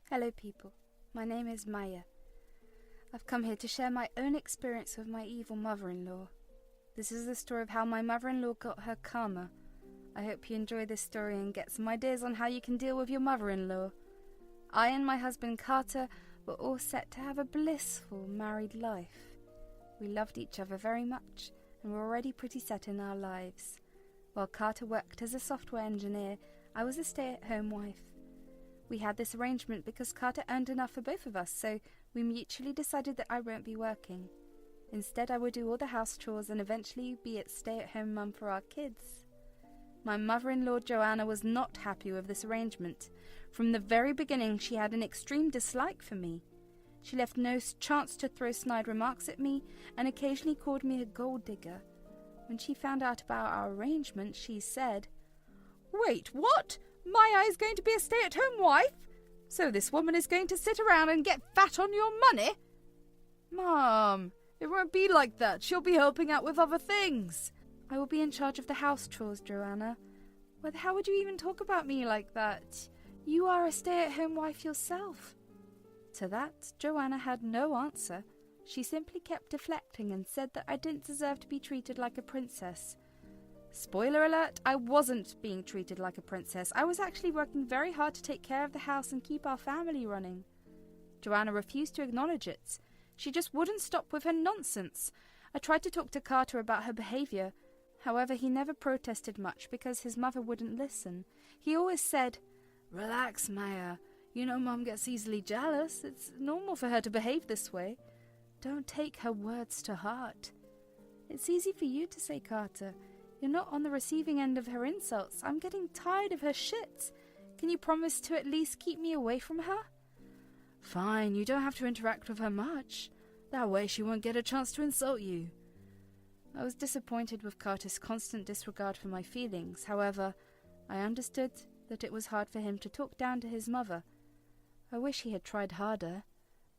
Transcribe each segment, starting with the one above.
Hello people, my name is Maya. I've come here to share my own experience with my evil mother-in-law. This is the story of how my mother-in-law got her karma. I hope you enjoy this story and get some ideas on how you can deal with your mother-in-law. I and my husband Carter were all set to have a blissful married life. We loved each other very much and were already pretty set in our lives. While Carter worked as a software engineer, I was a stay-at-home wife. We had this arrangement because Carter earned enough for both of us, so we mutually decided that I won't be working. Instead, I would do all the house chores and eventually be a stay-at-home mum for our kids. My mother-in-law Joanna was not happy with this arrangement. From the very beginning, she had an extreme dislike for me. She left no chance to throw snide remarks at me and occasionally called me a gold digger. When she found out about our arrangement, she said, "Wait, what? Maya is going to be a stay-at-home wife? So this woman is going to sit around and get fat on your money?" "Mom, it won't be like that. She'll be helping out with other things." "I will be in charge of the house chores, Joanna." "But how would you even talk about me like that? You are a stay-at-home wife yourself." To that, Joanna had no answer. She simply kept deflecting and said that I didn't deserve to be treated like a princess. Spoiler alert, I wasn't being treated like a princess. I was actually working very hard to take care of the house and keep our family running. Joanna refused to acknowledge it. She just wouldn't stop with her nonsense. I tried to talk to Carter about her behaviour. However, he never protested much because his mother wouldn't listen. He always said, "Relax, Maya. You know Mom gets easily jealous. It's normal for her to behave this way. Don't take her words to heart." "It's easy for you to say, Carter. You're not on the receiving end of her insults. I'm getting tired of her shit. Can you promise to at least keep me away from her?" "Fine, you don't have to interact with her much. That way she won't get a chance to insult you." I was disappointed with Carter's constant disregard for my feelings. However, I understood that it was hard for him to talk down to his mother. I wish he had tried harder.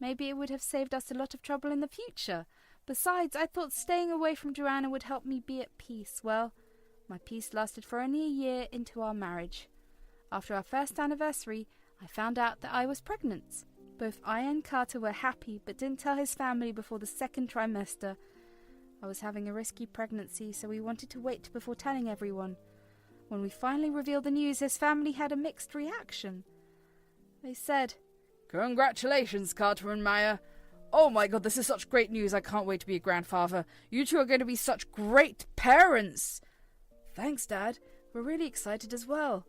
Maybe it would have saved us a lot of trouble in the future. Besides, I thought staying away from Joanna would help me be at peace. Well, my peace lasted for only a year into our marriage. After our first anniversary, I found out that I was pregnant. Both I and Carter were happy, but didn't tell his family before the second trimester. I was having a risky pregnancy, so we wanted to wait before telling everyone. When we finally revealed the news, his family had a mixed reaction. They said, "Congratulations, Carter and Maya. Oh my god, this is such great news. I can't wait to be a grandfather. You two are going to be such great parents." "Thanks, Dad. We're really excited as well."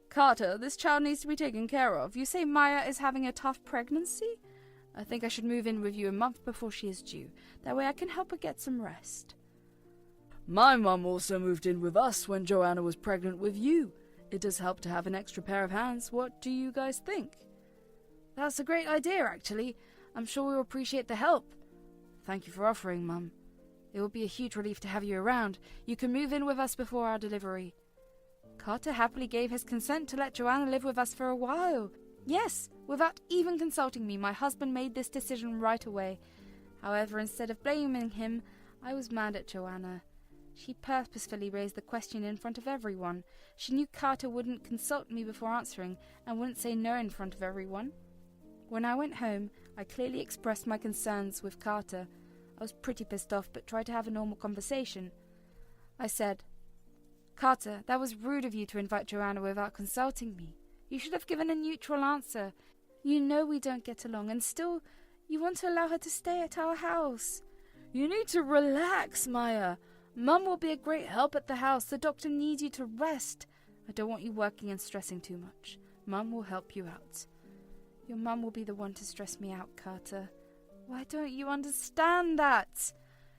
"Carter, this child needs to be taken care of. You say Maya is having a tough pregnancy? I think I should move in with you a month before she is due. That way I can help her get some rest." "My mum also moved in with us when Joanna was pregnant with you. It does help to have an extra pair of hands. What do you guys think?" "That's a great idea, actually. I'm sure we'll appreciate the help." "Thank you for offering, Mum. It will be a huge relief to have you around. You can move in with us before our delivery." Carter happily gave his consent to let Joanna live with us for a while. Yes, without even consulting me, my husband made this decision right away. However, instead of blaming him, I was mad at Joanna. She purposefully raised the question in front of everyone. She knew Carter wouldn't consult me before answering and wouldn't say no in front of everyone. When I went home, I clearly expressed my concerns with Carter. I was pretty pissed off, but tried to have a normal conversation. I said, "Carter, that was rude of you to invite Joanna without consulting me. You should have given a neutral answer. You know we don't get along, and still, you want to allow her to stay at our house." "You need to relax, Maya. Mum will be a great help at the house. The doctor needs you to rest. I don't want you working and stressing too much. Mum will help you out." "Your mum will be the one to stress me out, Carter. Why don't you understand that?"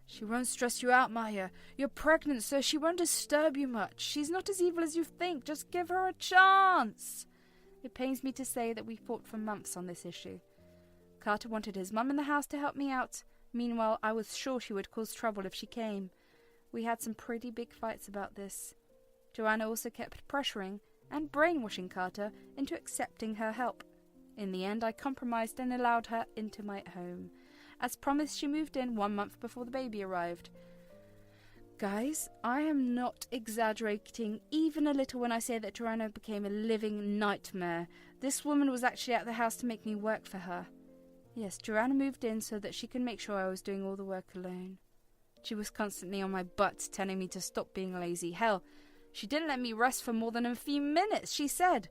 "She won't stress you out, Maya. You're pregnant, so she won't disturb you much. She's not as evil as you think. Just give her a chance." It pains me to say that we fought for months on this issue. Carter wanted his mum in the house to help me out. Meanwhile, I was sure she would cause trouble if she came. We had some pretty big fights about this. Joanna also kept pressuring and brainwashing Carter into accepting her help. In the end, I compromised and allowed her into my home. As promised, she moved in 1 month before the baby arrived. Guys, I am not exaggerating even a little when I say that Joanna became a living nightmare. This woman was actually at the house to make me work for her. Yes, Joanna moved in so that she could make sure I was doing all the work alone. She was constantly on my butt, telling me to stop being lazy. Hell, she didn't let me rest for more than a few minutes. She said,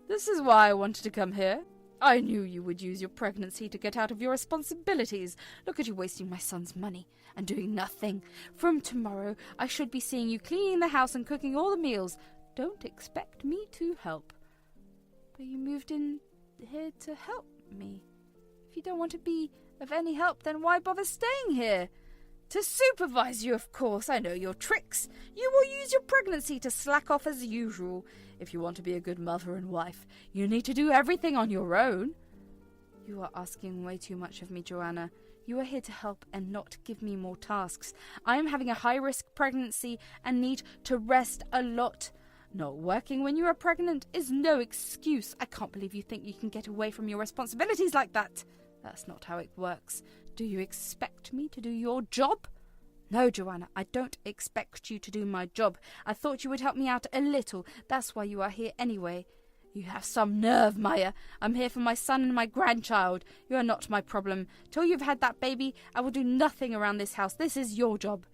"This is why I wanted to come here. I knew you would use your pregnancy to get out of your responsibilities. Look at you wasting my son's money and doing nothing. From tomorrow, I should be seeing you cleaning the house and cooking all the meals. Don't expect me to help." But you moved in here to help me. If you don't want to be of any help, then why bother staying here? To supervise you, of course. I know your tricks. You will use your pregnancy to slack off as usual. If you want to be a good mother and wife, you need to do everything on your own. You are asking way too much of me, Joanna. You are here to help and not give me more tasks. I am having a high-risk pregnancy and need to rest a lot. Not working when you are pregnant is no excuse. I can't believe you think you can get away from your responsibilities like that. That's not how it works. Do you expect me to do your job? No, Joanna, I don't expect you to do my job. I thought you would help me out a little. That's why you are here anyway. You have some nerve, Maya. I'm here for my son and my grandchild. You are not my problem. Till you've had that baby, I will do nothing around this house. This is your job.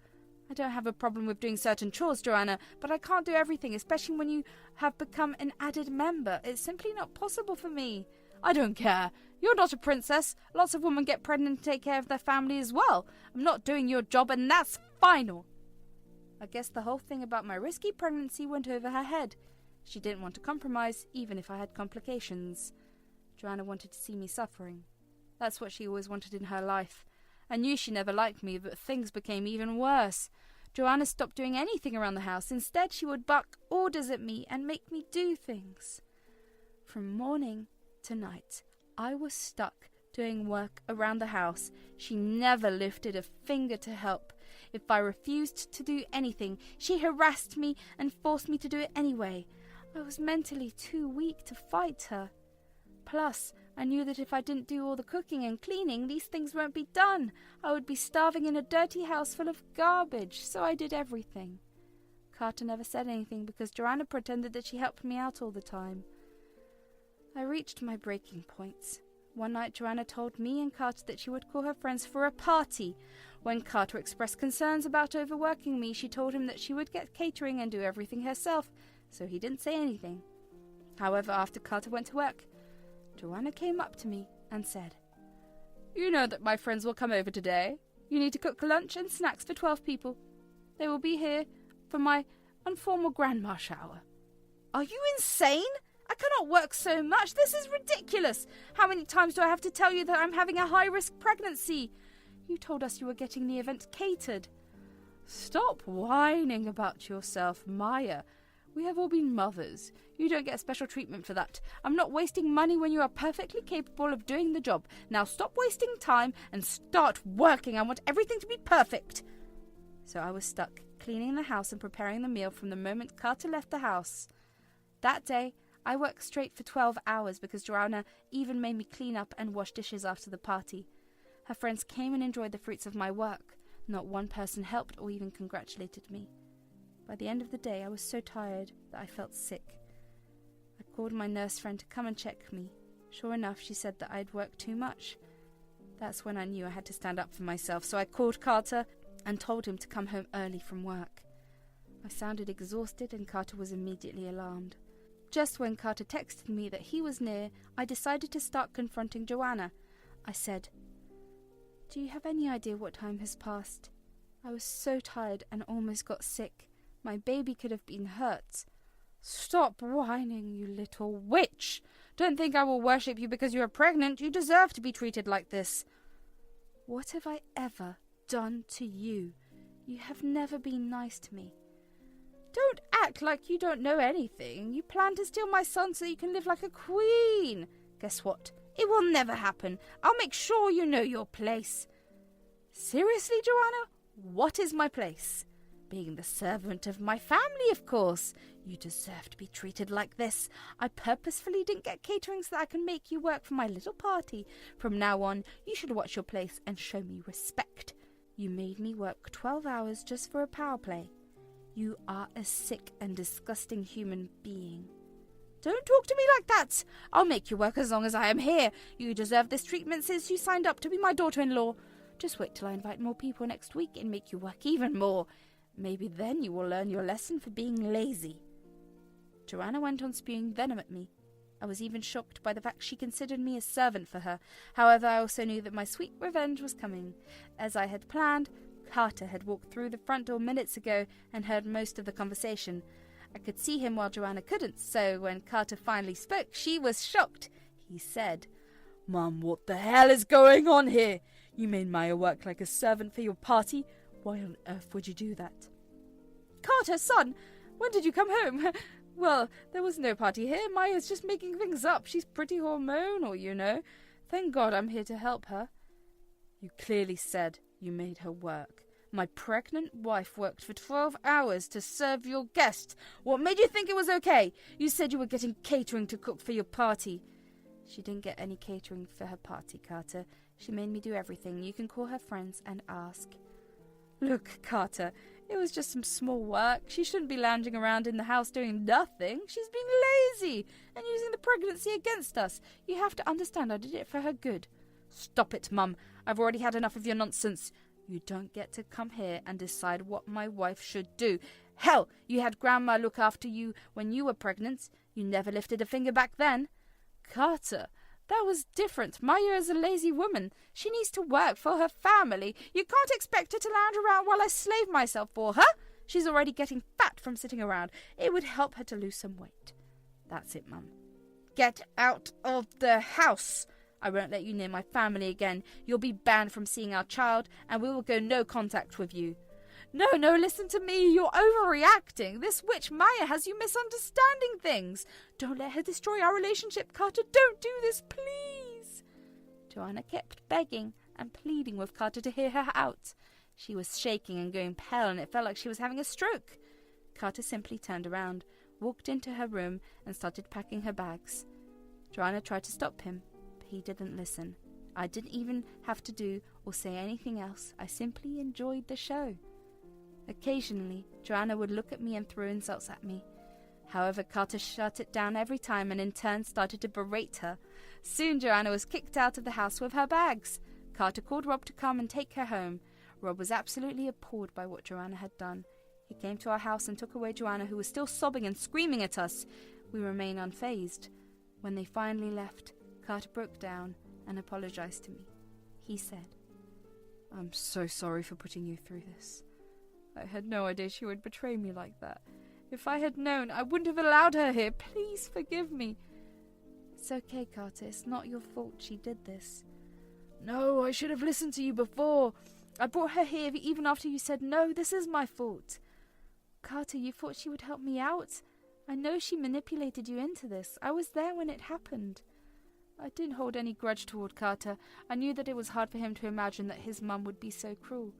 I don't have a problem with doing certain chores, Joanna, but I can't do everything, especially when you have become an added member. It's simply not possible for me. I don't care. You're not a princess. Lots of women get pregnant and take care of their family as well. I'm not doing your job, and that's final. I guess the whole thing about my risky pregnancy went over her head. She didn't want to compromise, even if I had complications. Joanna wanted to see me suffering. That's what she always wanted in her life. I knew she never liked me, but things became even worse. Joanna stopped doing anything around the house. Instead, she would bark orders at me and make me do things. From morning to night, I was stuck doing work around the house. She never lifted a finger to help. If I refused to do anything, she harassed me and forced me to do it anyway. I was mentally too weak to fight her. Plus, I knew that if I didn't do all the cooking and cleaning, these things won't be done. I would be starving in a dirty house full of garbage, so I did everything. Carter never said anything because Joanna pretended that she helped me out all the time. I reached my breaking points. One night Joanna told me and Carter that she would call her friends for a party. When Carter expressed concerns about overworking me, she told him that she would get catering and do everything herself, so he didn't say anything. However, after Carter went to work, Joanna came up to me and said, "You know that my friends will come over today. You need to cook lunch and snacks for 12 people. They will be here for my informal grandma shower." Are you insane? I cannot work so much. This is ridiculous. How many times do I have to tell you that I'm having a high-risk pregnancy? You told us you were getting the event catered. Stop whining about yourself, Maya. We have all been mothers. You don't get special treatment for that. I'm not wasting money when you are perfectly capable of doing the job. Now stop wasting time and start working. I want everything to be perfect. So I was stuck, cleaning the house and preparing the meal from the moment Carter left the house. That day, I worked straight for 12 hours because Joanna even made me clean up and wash dishes after the party. Her friends came and enjoyed the fruits of my work. Not one person helped or even congratulated me. By the end of the day, I was so tired that I felt sick. I called my nurse friend to come and check me. Sure enough, she said that I'd worked too much. That's when I knew I had to stand up for myself, so I called Carter and told him to come home early from work. I sounded exhausted and Carter was immediately alarmed. Just when Carter texted me that he was near, I decided to start confronting Joanna. I said, "Do you have any idea what time has passed? I was so tired and almost got sick. My baby could have been hurt." "Stop whining, you little witch! Don't think I will worship you because you are pregnant. You deserve to be treated like this." "What have I ever done to you? You have never been nice to me." "Don't act like you don't know anything. You plan to steal my son so you can live like a queen. Guess what? It will never happen. I'll make sure you know your place." "Seriously, Joanna? What is my place?" "Being the servant of my family, of course. You deserve to be treated like this. I purposefully didn't get catering so that I can make you work for my little party. From now on, you should watch your place and show me respect. You made me work 12 hours just for a power play. You are a sick and disgusting human being." Don't talk to me like that. I'll make you work as long as I am here. You deserve this treatment since you signed up to be my daughter-in-law. Just wait till I invite more people next week and make you work even more. Maybe then you will learn your lesson for being lazy. Joanna went on spewing venom at me. I was even shocked by the fact she considered me a servant for her. However, I also knew that my sweet revenge was coming. As I had planned, Carter had walked through the front door minutes ago and heard most of the conversation. I could see him while Joanna couldn't, so when Carter finally spoke, she was shocked. He said, "Mum, what the hell is going on here? You made Maya work like a servant for your party? Why on earth would you do that?" "Carter, son, when did you come home?" "Well, there was no party here. Maya's just making things up. She's pretty hormonal, you know. Thank God I'm here to help her." "You clearly said you made her work. My pregnant wife worked for 12 hours to serve your guests. What made you think it was okay? You said you were getting catering to cook for your party." "She didn't get any catering for her party, Carter. She made me do everything. You can call her friends and ask." "Look, Carter, it was just some small work. She shouldn't be lounging around in the house doing nothing. She's being lazy and using the pregnancy against us. You have to understand I did it for her good." "Stop it, Mum. I've already had enough of your nonsense. You don't get to come here and decide what my wife should do. Hell, you had Grandma look after you when you were pregnant. You never lifted a finger back then." "Carter, that was different. Maya is a lazy woman. She needs to work for her family. You can't expect her to lounge around while I slave myself for her. She's already getting fat from sitting around. It would help her to lose some weight." "That's it, Mum. Get out of the house. I won't let you near my family again. You'll be banned from seeing our child, and we will go no contact with you." No, listen to me. You're overreacting. This witch Maya has you misunderstanding things. Don't let her destroy our relationship, Carter. Don't do this, please." Joanna kept begging and pleading with Carter to hear her out. She was shaking and going pale, and it felt like she was having a stroke. Carter simply turned around, walked into her room, and started packing her bags. Joanna tried to stop him. He didn't listen. I didn't even have to do or say anything else. I simply enjoyed the show. Occasionally, Joanna would look at me and throw insults at me. However, Carter shut it down every time and in turn started to berate her. Soon Joanna was kicked out of the house with her bags. Carter called Rob to come and take her home. Rob was absolutely appalled by what Joanna had done. He came to our house and took away Joanna, who was still sobbing and screaming at us. We remained unfazed. When they finally left, Carter broke down and apologized to me. He said, "I'm so sorry for putting you through this. I had no idea she would betray me like that. If I had known, I wouldn't have allowed her here. Please forgive me." "It's okay, Carter. It's not your fault she did this." "No, I should have listened to you before. I brought her here even after you said no. This is my fault." "Carter, you thought she would help me out? I know she manipulated you into this. I was there when it happened." I didn't hold any grudge toward Carter. I knew that it was hard for him to imagine that his mum would be so cruel.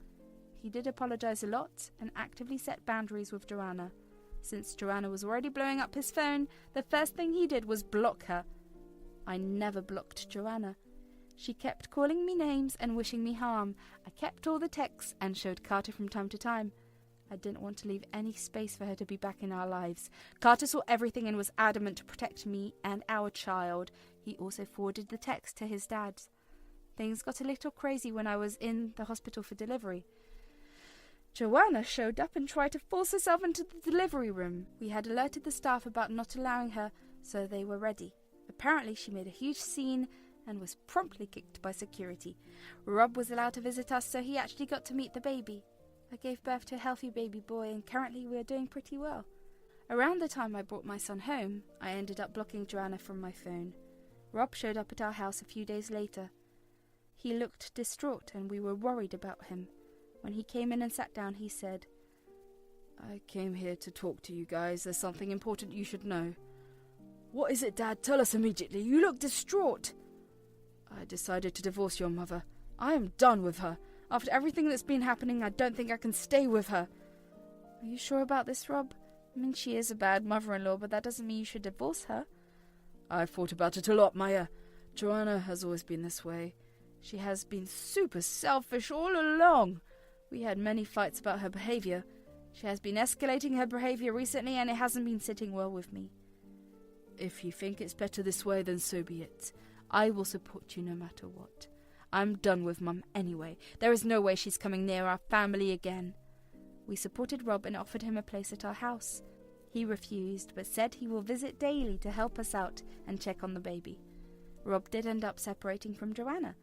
He did apologize a lot and actively set boundaries with Joanna. Since Joanna was already blowing up his phone, the first thing he did was block her. I never blocked Joanna. She kept calling me names and wishing me harm. I kept all the texts and showed Carter from time to time. I didn't want to leave any space for her to be back in our lives. Carter saw everything and was adamant to protect me and our child. He also forwarded the text to his dad. Things got a little crazy when I was in the hospital for delivery. Joanna showed up and tried to force herself into the delivery room. We had alerted the staff about not allowing her, so they were ready. Apparently she made a huge scene and was promptly kicked by security. Rob was allowed to visit us, so he actually got to meet the baby. I gave birth to a healthy baby boy, and currently we are doing pretty well. Around the time I brought my son home, I ended up blocking Joanna from my phone. Rob showed up at our house a few days later. He looked distraught, and we were worried about him. When he came in and sat down, he said, "I came here to talk to you guys. There's something important you should know." "What is it, Dad? Tell us immediately. You look distraught." "I decided to divorce your mother. I am done with her. After everything that's been happening, I don't think I can stay with her." "Are you sure about this, Rob? I mean, she is a bad mother-in-law, but that doesn't mean you should divorce her." "I've thought about it a lot, Maya. Joanna has always been this way. She has been super selfish all along. We had many fights about her behavior. She has been escalating her behavior recently, and it hasn't been sitting well with me." If you think it's better this way, then so be it. I will support you no matter what. I'm done with Mum anyway. There is no way she's coming near our family again. We supported Rob and offered him a place at our house. He refused, but said he will visit daily to help us out and check on the baby. Rob did end up separating from Joanna.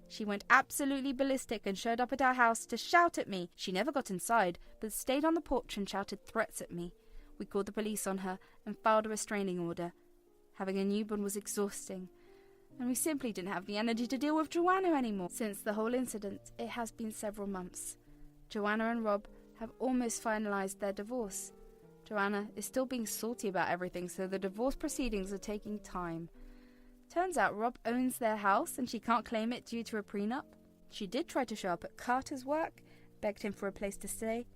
She went absolutely ballistic and showed up at our house to shout at me. She never got inside, but stayed on the porch and shouted threats at me. We called the police on her and filed a restraining order. Having a newborn was exhausting, and we simply didn't have the energy to deal with Joanna anymore. Since the whole incident, it has been several months. Joanna and Rob have almost finalised their divorce. Joanna is still being salty about everything, so the divorce proceedings are taking time. Turns out Rob owns their house and she can't claim it due to a prenup. She did try to show up at Carter's work, begged him for a place to stay.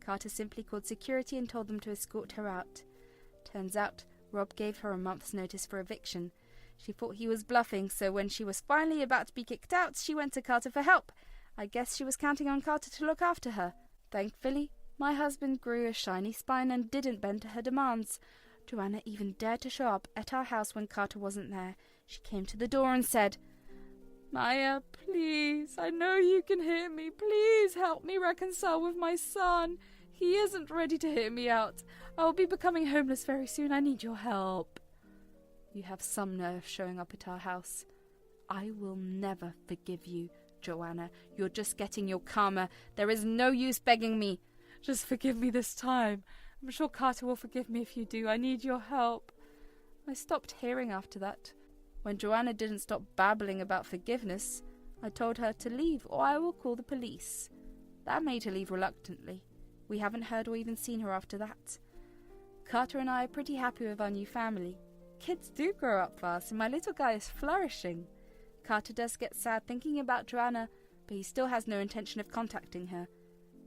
Carter simply called security and told them to escort her out. Turns out Rob gave her a month's notice for eviction. She thought he was bluffing, so when she was finally about to be kicked out, she went to Carter for help. I guess she was counting on Carter to look after her. Thankfully, my husband grew a shiny spine and didn't bend to her demands. Joanna even dared to show up at our house when Carter wasn't there. She came to the door and said, "Maya, please, I know you can hear me. Please help me reconcile with my son. He isn't ready to hear me out. I will be becoming homeless very soon. I need your help." You have some nerve showing up at our house. I will never forgive you, Joanna. You're just getting your karma. There is no use begging me. Just forgive me this time. I'm sure Carter will forgive me if you do. I need your help. I stopped hearing after that. When Joanna didn't stop babbling about forgiveness, I told her to leave or I will call the police. That made her leave reluctantly. We haven't heard or even seen her after that. Carter and I are pretty happy with our new family. Kids do grow up fast and my little guy is flourishing. Carter does get sad thinking about Joanna, but he still has no intention of contacting her.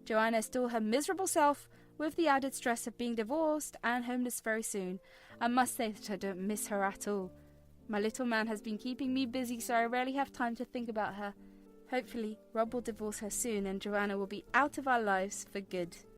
Joanna is still her miserable self, with the added stress of being divorced and homeless very soon. I must say that I don't miss her at all. My little man has been keeping me busy, so I rarely have time to think about her. Hopefully, Rob will divorce her soon and Joanna will be out of our lives for good.